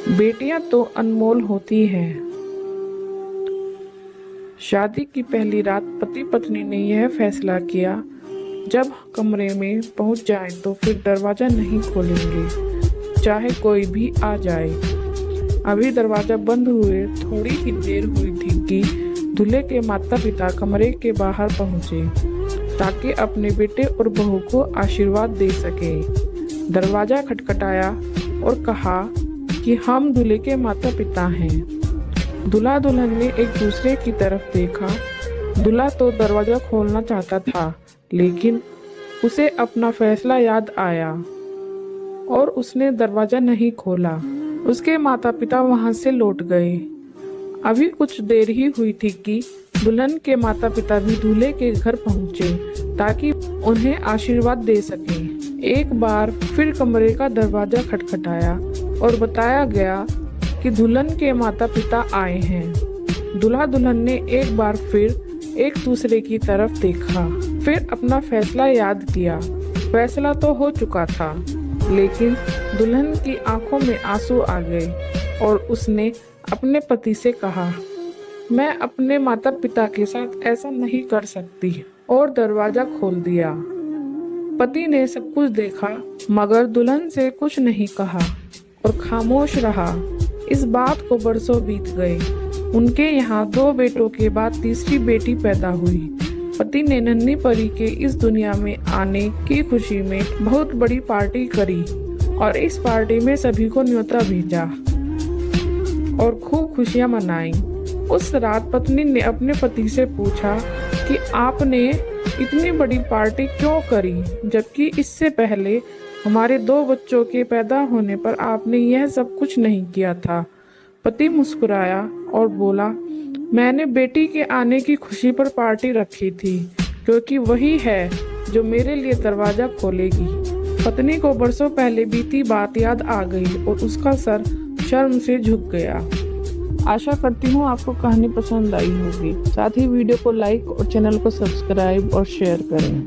बेटियां तो अनमोल होती हैं। शादी की पहली रात पति पत्नी ने यह फैसला किया, जब कमरे में पहुंच जाए तो फिर दरवाजा नहीं खोलेंगे, चाहे कोई भी आ जाए। अभी दरवाजा बंद हुए थोड़ी ही देर हुई थी कि दूल्हे के माता पिता कमरे के बाहर पहुंचे, ताकि अपने बेटे और बहू को आशीर्वाद दे सके। दरवाजा खटखटाया और कहा कि हम दूल्हे के माता पिता हैं। दूल्हा दुल्हन ने एक दूसरे की तरफ देखा। दूल्हा तो दरवाजा खोलना चाहता था, लेकिन उसे अपना फैसला याद आया और उसने दरवाजा नहीं खोला। उसके माता पिता वहां से लौट गए। अभी कुछ देर ही हुई थी कि दुल्हन के माता पिता भी दूल्हे के घर पहुंचे, ताकि उन्हें आशीर्वाद दे सकें। एक बार फिर कमरे का दरवाजा खटखटाया और बताया गया कि दुल्हन के माता पिता आए हैं। दूल्हा दुल्हन ने एक बार फिर एक दूसरे की तरफ देखा, फिर अपना फैसला याद किया। फैसला तो हो चुका था, लेकिन दुल्हन की आंखों में आंसू आ गए और उसने अपने पति से कहा, मैं अपने माता पिता के साथ ऐसा नहीं कर सकती, और दरवाजा खोल दिया। पति ने सब कुछ देखा, मगर दुल्हन से कुछ नहीं कहा और खामोश रहा। इस बात को बरसों बीत गए। उनके यहाँ 2 बेटों के बाद तीसरी बेटी पैदा हुई। पति ने नन्ही परी के इस दुनिया में आने की खुशी में बहुत बड़ी पार्टी करी और इस पार्टी में सभी को न्योता भेजा और खूब खुशियां मनाई। उस रात पत्नी ने अपने पति से पूछा कि आपने इतनी बड़ी पार्टी क्यों करी, जबकि इससे पहले हमारे 2 बच्चों के पैदा होने पर आपने यह सब कुछ नहीं किया था। पति मुस्कुराया और बोला, मैंने बेटी के आने की खुशी पर पार्टी रखी थी, क्योंकि वही है जो मेरे लिए दरवाजा खोलेगी। पत्नी को बरसों पहले बीती बात याद आ गई और उसका सर शर्म से झुक गया। आशा करती हूँ आपको कहानी पसंद आई होगी। साथ ही वीडियो को लाइक और चैनल को सब्सक्राइब और शेयर करें।